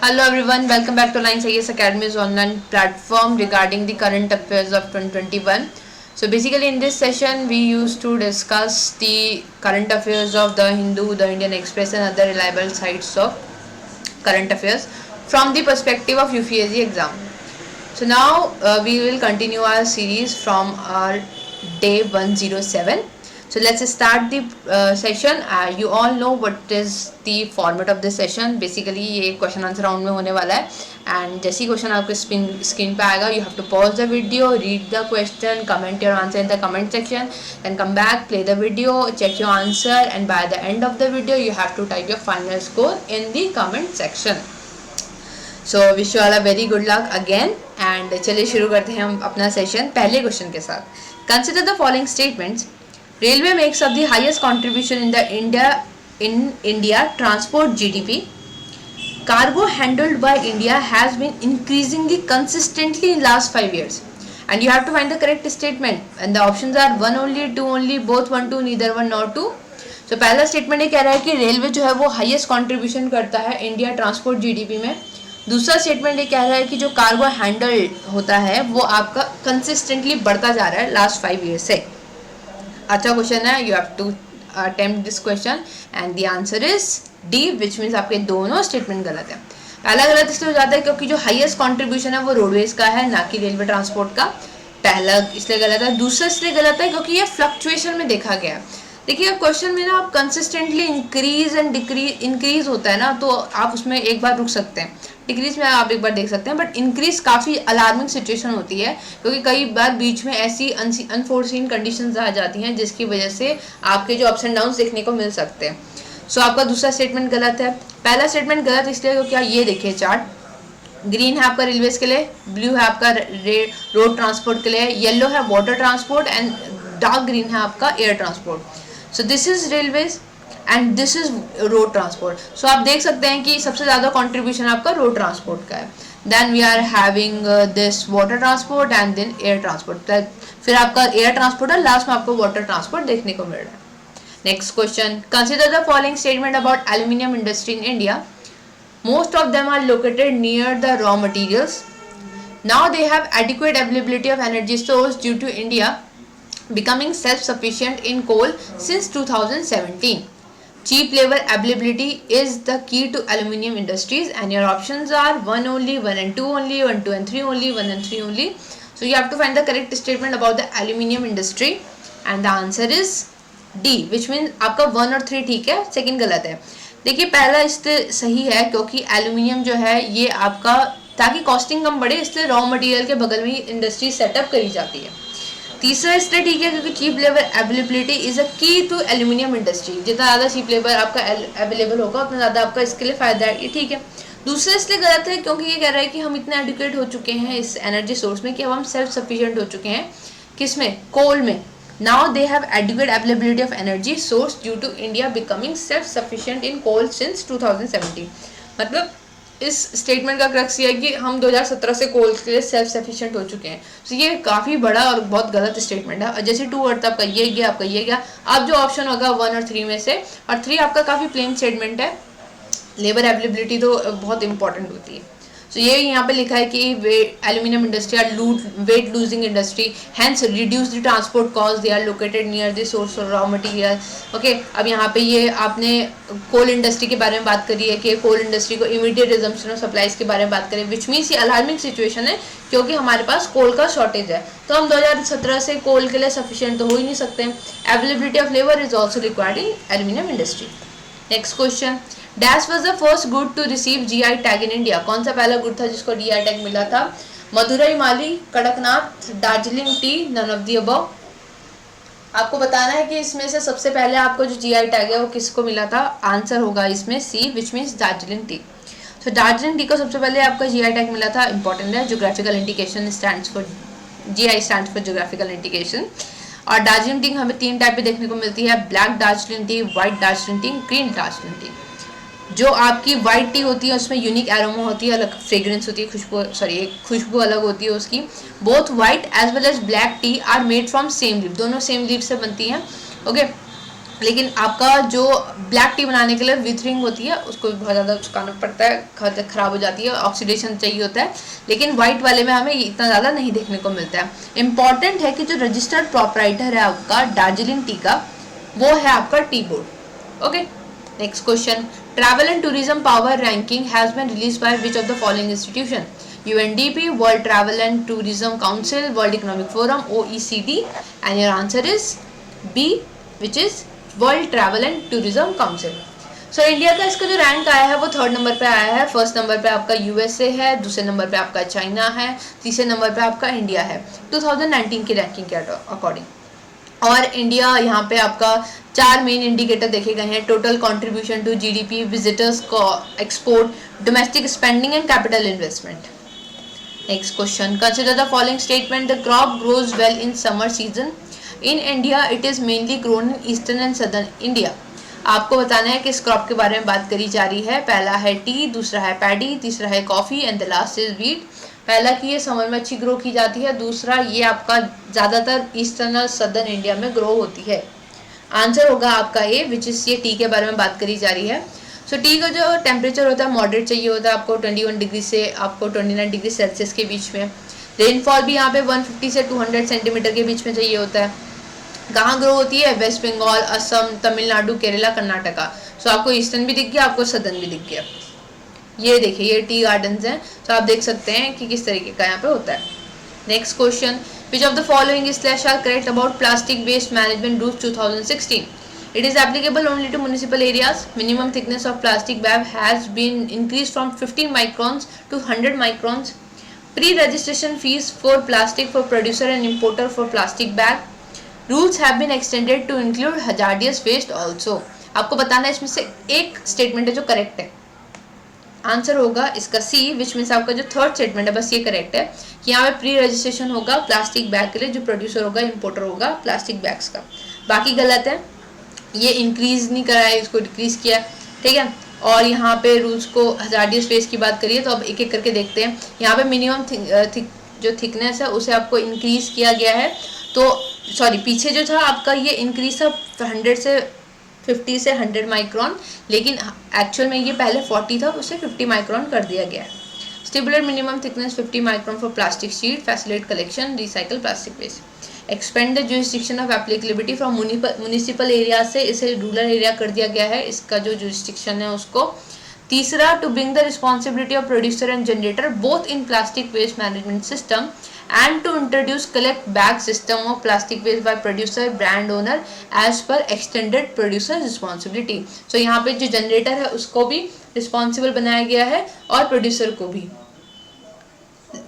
Hello everyone, welcome back to Alliance IAS Academy's online platform regarding the current affairs of 2021. So basically in this session we used to discuss the current affairs of the Hindu, the Indian Express and other reliable sites of current affairs from the perspective of UPSC exam. So now we will continue our series from our day 107. So let's start the session. You all know what is the format of this session. Basically ये question answer round में होने वाला है and जैसे ही question आपके screen पे आएगा you have to pause the video, read the question, comment your answer in the comment section, then come back, play the video, check your answer and by the end of the video you have to type your final score in the comment section. So wish you all a very good luck again and चलिए शुरू करते हैं हम अपना session पहले question के साथ. Consider the following statements. Railway makes up the highest contribution in India transport GDP. Cargo handled by India has been increasing consistently in last 5 years. And you have to find the correct statement. And the options are 1 only, 2 only, both 1, 2, neither 1 nor 2. So पहला statement ये कह रहा है कि railway जो है वो highest contribution करता है इंडिया ट्रांसपोर्ट जीडीपी में. दूसरा स्टेटमेंट ये कह रहा है कि जो कार्गो हैंडल होता है वो आपका कंसिस्टेंटली बढ़ता जा रहा है लास्ट 5 ईयर से. अच्छा क्वेश्चन है, you have to attempt this question and the answer is D which means आपके दोनों स्टेटमेंट गलत है. पहला गलत इसलिए हो जाता है क्योंकि जो हाईएस्ट कंट्रीब्यूशन है वो रोडवेज का है ना कि रेलवे ट्रांसपोर्ट का. पहला इसलिए गलत है. दूसरा इसलिए गलत है क्योंकि ये फ्लक्चुएशन में देखा गया. देखिए क्वेश्चन में ना आप consistently increase and decrease, increase होता है ना तो आप उसमें एक बार रुक सकते हैं, डिक्रीज में आप एक बार देख सकते हैं, बट इंक्रीज काफ़ी अलार्मिंग सिचुएशन होती है क्योंकि कई बार बीच में ऐसी अनफोर्सीन कंडीशंस आ जाती हैं जिसकी वजह से आपके जो अप्स एंड डाउन्स देखने को मिल सकते हैं. सो आपका दूसरा स्टेटमेंट गलत है. पहला स्टेटमेंट गलत इसलिए क्योंकि ये देखिए चार्ट, ग्रीन है आपका रेलवेज के लिए, ब्लू है आपका रोड ट्रांसपोर्ट के लिए, येलो है water transport and dark green है आपका air transport. So this is railways and this is road transport. So आप देख सकते हैं कि सबसे ज़्यादा कॉन्ट्रीब्यूशन आपका रोड ट्रांसपोर्ट का है. Then we are having this water transport and then air transport. फिर आपका एयर ट्रांसपोर्ट है, लास्ट में आपको वाटर ट्रांसपोर्ट देखने को मिल रहा है. Next question. Consider the following statement about aluminium industry in India. Most of them are located near the raw materials. Now they have adequate availability of energy source due to India becoming self-sufficient in coal since 2017. Cheap labor availability is the key to aluminium industries and your options are 1 only, 1 and 2 only, 1, 2 and 3 only, 1 and 3 only. So you have to find the correct statement about the aluminium industry and the answer is D which mean आपका 1 और 3 ठीक है, second गलत है. देखिए पहला इससे सही है क्योंकि एल्यूमिनियम जो है ये आपका ताकि कॉस्टिंग कम बढ़े इसलिए रॉ मटेरियल के बगल में ही इंडस्ट्री सेटअप करी जाती है. तीसरा इसलिए ठीक है क्योंकि cheap labour availability is a key to aluminium industry. जितना ज़्यादा चीप लेबर आपका अवेलेबल होगा उतना ज़्यादा आपका इसके लिए फ़ायदा है, ये ठीक है. दूसरा इसलिए गलत है क्योंकि ये कह रहा है कि हम इतने एडुकेट हो चुके हैं इस एनर्जी सोर्स में कि अब हम सेल्फ सफिशिएंट हो चुके हैं. किस में? कोल में. Now they have adequate availability of energy source due to India becoming self-sufficient in coal since 2017. मतलब इस स्टेटमेंट का क्रक्स ये है कि हम 2017 से कोल के लिए सेल्फ सफिशिएंट हो चुके हैं. तो ये काफ़ी बड़ा और बहुत गलत स्टेटमेंट है. जैसे 2 अर्थ आपका ये गया, आपका ये गया, अब जो ऑप्शन होगा 1 और 3 में से, और 3 आपका काफ़ी प्लेन स्टेटमेंट है. लेबर अवेलेबिलिटी तो बहुत इंपॉर्टेंट होती है. तो ये यहाँ पे लिखा है कि aluminium industry are weight losing industry, hence reduce the transport cost, they are located near the source of raw material. Okay, अब यहाँ पे ये आपने कोल इंडस्ट्री के बारे में बात करी है कि कोल इंडस्ट्री को इमीडिएट रिजम्पशन ऑफ सप्लाईज के बारे में बात करें, विच मीन्स ये अलार्मिंग सिचुएशन है क्योंकि हमारे पास कोल का शॉर्टेज है. तो हम 2017 से कोल के लिए सफिशिएंट तो हो ही नहीं सकते. Availability of labour is also required in aluminium industry. Next question. Dash was the first good to receive GI tag in India. कौन सा पहला गुड था जिसको जीआई टैग मिला था? Madurai Malli, Kadaknath, Darjeeling tea, none of the above. आपको बताना है कि इसमें से सबसे पहले आपको जो जीआई टैग है वो किसको मिला था. आंसर होगा इसमें सी विच मीन्स दार्जिलिंग टी. तो दार्जिलिंग टी को सबसे पहले आपका जीआई टैग मिला था. इंपॉर्टेंट है, geographical indication stands for GI stands for geographical indication. और दार्जिलिंग टी हमें 3 टाइप पे देखने को मिलती है, black Darjeeling T, white Darjeeling T, green Darjeeling T. जो आपकी वाइट टी होती है उसमें यूनिक एरोमा होती है, अलग फ्रेग्रेंस होती है, खुशबू अलग होती है उसकी. Both white as well as black tea are made from same leaf, दोनों सेम लीफ से बनती हैं. ओके, लेकिन आपका जो ब्लैक टी बनाने के लिए विथरिंग होती है उसको भी बहुत ज़्यादा सुखाना पड़ता है, ख़राब हो जाती है, ऑक्सीडेशन चाहिए होता है, लेकिन वाइट वाले में हमें इतना ज़्यादा नहीं देखने को मिलता है। इम्पॉर्टेंट है कि जो रजिस्टर्ड प्रॉपराइटर है आपका दार्जिलिंग टी का, वो है आपका tea board. Okay, next question, travel and tourism power ranking has been release by which of the following institution? UNDP, World Travel and Tourism Council, World Economic Forum, OECD, and your answer is B, which is world travel and tourism council. So India का इसका जो rank आया है वो 3rd number पे आया है। First number पे आपका USA है, दूसरे नंबर पे आपका चाइना है, तीसरे नंबर पे आपका इंडिया है 2019 की रैंकिंग के अकॉर्डिंग। और इंडिया यहाँ पे आपका 4 मेन इंडिकेटर देखे गए हैं, total contribution to GDP, visitors export, domestic spending and capital investment. Next question, consider the following statement, the crop grows well in summer season, in India it is mainly grown in eastern and southern India. आपको बताना है कि इस crop के बारे में बात करी जा रही है। पहला है टी, दूसरा है पैडी, तीसरा है coffee and the last is wheat. पहला कि ये समर में अच्छी ग्रो की जाती है, दूसरा ये आपका ज़्यादातर ईस्टर्न और सदर्न इंडिया में ग्रो होती है। आंसर होगा आपका ए, विच इज़ ये टी के बारे में बात करी जा रही है। सो टी का जो टेम्परेचर होता है मॉडरेट चाहिए होता है आपको, 21 डिग्री से आपको 29 डिग्री सेल्सियस के बीच में। रेनफॉल भी यहाँ पे 150 से 200 सेंटीमीटर के बीच में चाहिए होता है। कहाँ ग्रो होती है? वेस्ट बंगाल, असम, तमिलनाडु, केरला, कर्नाटका। सो आपको ईस्टर्न भी दिख गया, आपको सदर्न भी दिख गया। ये देखिए ये टी गार्डन्स हैं, तो आप देख सकते हैं कि किस तरीके का यहाँ पे होता है। Next question, which of the following slash are correct about plastic waste management rules 2016? It is applicable only to municipal areas. Minimum thickness of plastic bag has been increased from 15 microns to 100 microns. Pre-registration fees for plastic for producer and importer for plastic bag. Rules have been extended to include hazardous waste also. आपको बताना है इसमें से एक statement है जो correct है। Answer होगा इसका सी, विच मीन्स आपका जो थर्ड स्टेटमेंट है बस ये करेक्ट है कि यहाँ पे प्री रजिस्ट्रेशन होगा प्लास्टिक बैग के लिए, जो प्रोड्यूसर होगा इंपोर्टर होगा प्लास्टिक बैग्स का। बाकी गलत है, ये इंक्रीज नहीं करा है, इसको डिक्रीज किया, ठीक है। और यहाँ पे रूल्स को हजार्डियस वेस्ट की बात करिए तो अब एक एक करके देखते हैं। यहाँ पे मिनिमम जो थिकनेस है उसे आपको इंक्रीज किया गया है, तो सॉरी पीछे जो था आपका ये इंक्रीज था 50 से 100 माइक्रॉन, लेकिन एक्चुअल में ये पहले 40 था, उसे 50 माइक्रॉन कर दिया गया है। Stipulate minimum thickness 50 micron for plastic sheet, facilitate collection recycle plastic waste. Expand the jurisdiction of applicability from municipal area से इसे रूरल एरिया कर दिया गया है, इसका जो जुरिस्डिक्शन है उसको। तीसरा, to bring the responsibility of producer and generator both in plastic waste management system and to introduce collect bag system of plastic waste by producer brand owner as per extended producer responsibility. So यहाँ पे जो generator है उसको भी responsible बनाया गया है और प्रोड्यूसर को भी।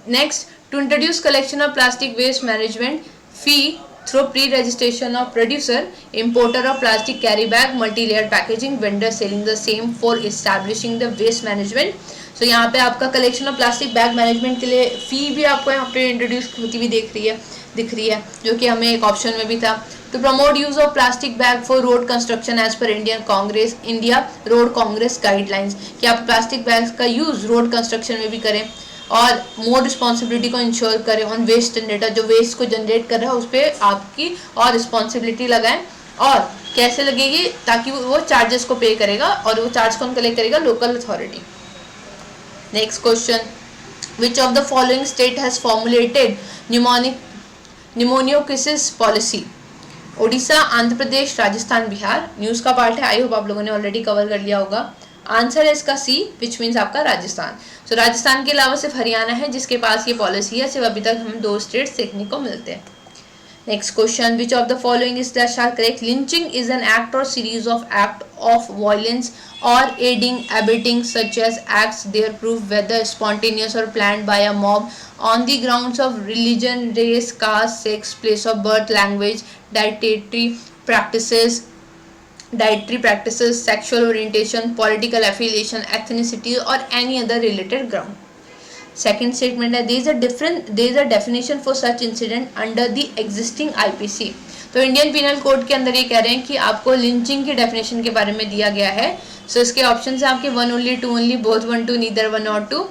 Next, to introduce collection of plastic waste management fee through pre-registration of producer, importer of plastic carry bag, multi-layered packaging, vendor selling the same for establishing the waste management. So यहाँ पे आपका collection of plastic bag management के लिए फ़ी भी आपको यहाँ पे introduce होती हुई दिख रही है, जो कि हमें एक ऑप्शन में भी था। To promote use of plastic bag for road construction as per India road congress guidelines, कि आप प्लास्टिक बैग्स का यूज़ रोड कंस्ट्रक्शन में भी करें और मोर रिस्पॉन्सिबिलिटी को इंश्योर करें ऑन वेस्ट जनरेटर, जो वेस्ट को जनरेट कर रहा है उस पर आपकी और रिस्पॉन्सिबिलिटी लगाएं। और कैसे लगेगी? ताकि वो चार्जेस को पे करेगा, और वो चार्ज कौन कलेक्ट करेगा? Local authority. Next question, which of the following state has formulated pneumoconiosis policy? Odisha, Andhra Pradesh, Rajasthan, Bihar. News का पार्ट है, आई होप आप लोगों ने ऑलरेडी कवर कर लिया होगा। आंसर है इसका सी, विच मीन्स आपका राजस्थान। तो राजस्थान के अलावा सिर्फ हरियाणा है जिसके पास ये पॉलिसी है, सिर्फ अभी तक हमें 2 स्टेट्स देखने को मिलते हैं। Next question, which of the following is that are correct? Lynching is an act or series of act of violence or aiding abetting such as acts their proof whether spontaneous or planned by a mob on the grounds of religion, race, caste, sex, place of birth, language, dietary practices, sexual orientation, political affiliation, ethnicity or any other related ground. Second statement है, there is a definition for such incident under the existing IPC. तो Indian penal code के अंदर ये कह रहे हैं कि आपको लिंचिंग की डेफिनेशन के बारे में दिया गया है। सो इसके ऑप्शन है आपके 1 only, 2 only, both 1 2, neither 1 or 2,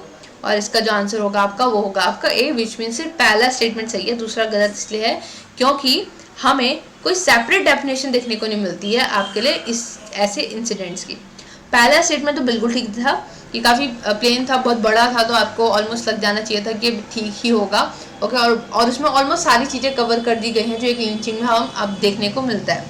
और इसका जो आंसर होगा आपका वो होगा आपका ए, विच मीन सिर्फ पहला स्टेटमेंट सही है, दूसरा गलत इसलिए है क्योंकि हमें कोई सेपरेट डेफिनेशन देखने को नहीं मिलती है आपके लिए इस ऐसे इंसिडेंट्स की। पहला स्टेटमेंट तो बिल्कुल ठीक था कि काफ़ी प्लेन था, बहुत बड़ा था, तो आपको ऑलमोस्ट लग जाना चाहिए था कि ठीक ही होगा। ओके, और उसमें ऑलमोस्ट सारी चीज़ें कवर कर दी गई हैं जो एक लिंचिंग में हम अब देखने को मिलता है।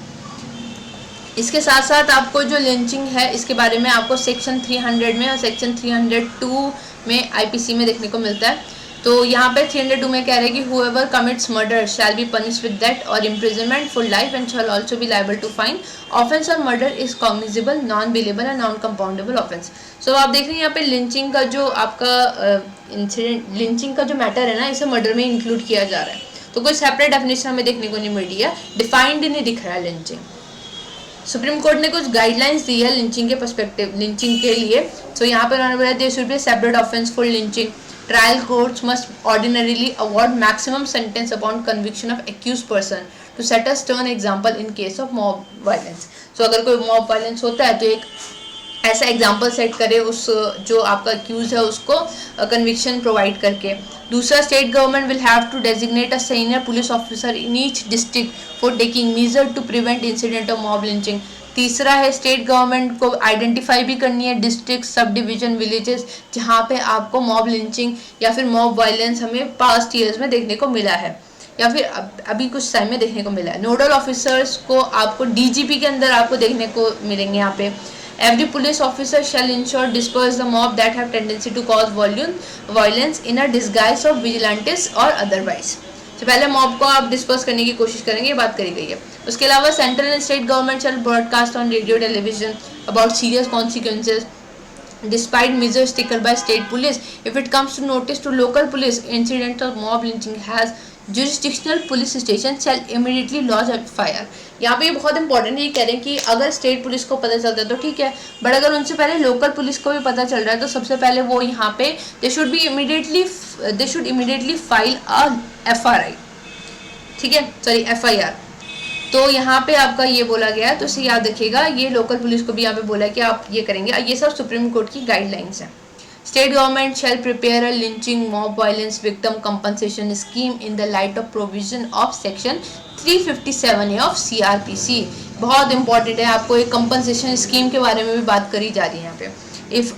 इसके साथ साथ आपको जो लिंचिंग है इसके बारे में आपको सेक्शन 300 में और सेक्शन 302 में आईपीसी में देखने को मिलता है। तो यहाँ पे 302 में कह रहे हैं कि whoever commits murder shall be punished with death or imprisonment for life and shall also be liable to fine. Offense or murder is cognizable, non-bailable and non-compoundable offense. So आप देख रहे हैं यहाँ पे लिंचिंग का जो आपका इंसिडेंट, लिंचिंग का जो मैटर है ना, इसे मर्डर में इंक्लूड किया जा रहा है। तो कोई सेपरेट डेफिनेशन हमें देखने को नहीं मिल रही है, डिफाइंड नहीं दिख रहा है लिंचिंग। सुप्रीम कोर्ट ने कुछ गाइडलाइंस दी है लिंचिंग के पर्सपेक्टिव, लिंचिंग के लिए। तो यहाँ पर उन्होंने बोला there should be separate offence for lynching. Trial courts must ordinarily award maximum sentence upon conviction of accused person to set a stern example in case of mob violence. So अगर कोई mob violence होता है तो एक ऐसा example set करे उस जो आपका अक्यूज है उसको कन्विक्शन प्रोवाइड करके। दूसरा, state government will have to designate a senior police officer in each district for taking measure to prevent incident of mob lynching. तीसरा है स्टेट गवर्नमेंट को आइडेंटिफाई भी करनी है डिस्ट्रिक्ट, सब डिवीजन, विलेजेस जहाँ पे आपको मॉब लिंचिंग या फिर मॉब वायलेंस हमें पास्ट ईयर्स में देखने को मिला है या फिर अभी कुछ टाइम में देखने को मिला है। नोडल ऑफिसर्स को आपको डीजीपी के अंदर आपको देखने को मिलेंगे यहाँ पे। Every police officer shall ensure disperse the mob that have tendency to cause violence in a disguise of vigilantes or otherwise. तो पहले मॉब को आप डिस्पर्स करने की कोशिश करेंगे, ये बात करी गई है। उसके अलावा central and state government shell broadcast on radio television about serious consequences despite measures taken by state police if it comes to notice to local police incident of mob lynching has jurisdictional police station shall immediately lodge FIR। यहाँ पे ये बहुत important है, ये कह रहे हैं कि अगर स्टेट पुलिस को पता चलता है तो ठीक है, बट अगर उनसे पहले लोकल पुलिस को भी पता चल रहा है तो सबसे पहले वो यहाँ पे they should immediately file a FRI, ठीक है, सॉरी FIR। तो यहाँ पे आपका ये बोला गया, तो इसे याद रखिएगा, ये लोकल पुलिस को भी यहाँ पे बोला कि आप ये करेंगे। ये सब सुप्रीम कोर्ट की गाइडलाइंस है। State government shell prepare a lynching mob violence victim compensation scheme in the light of provision of section 357A of CRPC। बहुत इंपॉर्टेंट है, आपको एक कंपनसेशन स्कीम के बारे में भी बात करी जा रही है यहाँ पे। If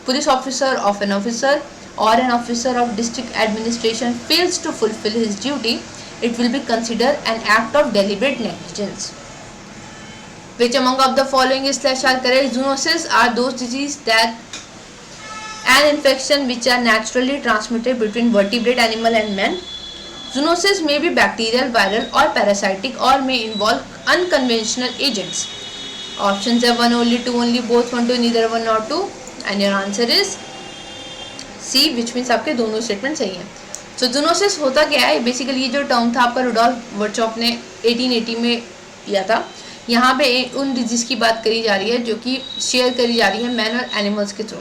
police officer of an officer or an officer of district administration fails to fulfil his duty, it will be considered an act of deliberate negligence. Which among of the following is shall correct? Zoonoses are those diseases that an infection which are naturally transmitted between vertebrate animal and man. Zoonoses may be bacterial, viral or parasitic or may involve unconventional agents. Options are 1 only, 2 only, both 1 2, neither 1 nor 2, and your answer is C, which means आपके दोनों statement सही हैं। तो zoonosis होता क्या है? Basically ये जो टर्म था आपका रुडोल्फ वर्चॉप ने 1880 में दिया था। यहाँ पे उन डिजीज़ की बात करी जा रही है जो कि शेयर करी जा रही है मैन और एनिमल्स के थ्रू।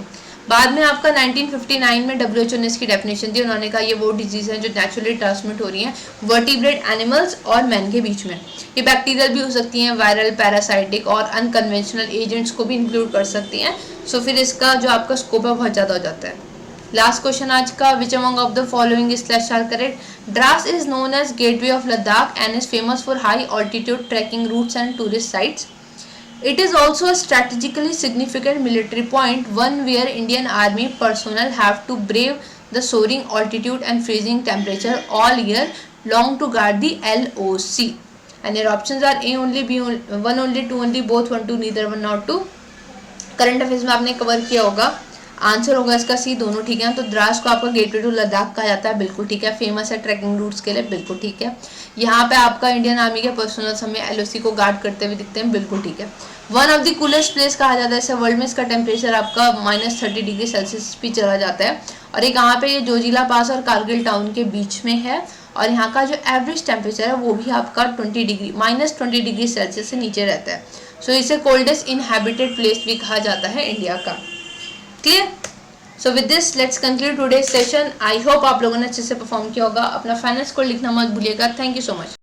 बाद में आपका 1959 में WHO ने इसकी डेफिनेशन दी। उन्होंने कहा ये वो डिजीज़ है जो नेचुरली ट्रांसमिट हो रही हैं वर्टिब्रेट एनिमल्स और मैन के बीच में। ये बैक्टीरियल भी हो सकती हैं, वायरल, पैरासाइटिक और अनकन्वेंशनल एजेंट्स को भी इंक्लूड कर सकती हैं। सो फिर इसका जो आपका स्कोप है बहुत ज़्यादा हो जाता है। लास्ट क्वेश्चन आज का, which among of the following is shall correct? Drass is known as gateway of Ladakh and is famous for high altitude trekking routes and tourist sites. It is also a strategically significant military point, one where Indian Army personnel have to brave the soaring altitude and freezing temperature all year long to guard the LOC. And your options are A only, B only, 1 only, 2 only, both 1 2, neither 1 nor 2. Current affairs में आपने cover किया होगा, answer होगा इसका सी, दोनों ठीक है। तो द्रास को आपका गेटवे टू लद्दाख कहा जाता है, बिल्कुल ठीक है। फेमस है ट्रैकिंग रूट्स के लिए, बिल्कुल ठीक है। यहाँ पे आपका इंडियन आर्मी के पर्सनल हमें LOC को गार्ड करते हुए दिखते हैं, बिल्कुल ठीक है। One of the coolest place कहा जाता है इसे वर्ल्ड में। इसका टेम्परेचर आपका -30 डिग्री सेल्सियस भी चला जाता है। और एक यहाँ पे ये जोजिला पास और कारगिल टाउन के बीच में है। और यहाँ का जो एवरेज टेम्परेचर है वो भी आपका -20 डिग्री सेल्सियस से नीचे रहता है। सो इसे कोल्डेस्ट इनहैबिटेड प्लेस भी कहा जाता है इंडिया का। Clear? So with this let's conclude today's session. I hope आप लोगों ने अच्छे से परफॉर्म किया होगा। अपना फाइनल स्कोर लिखना मत भूलिएगा। Thank you so much.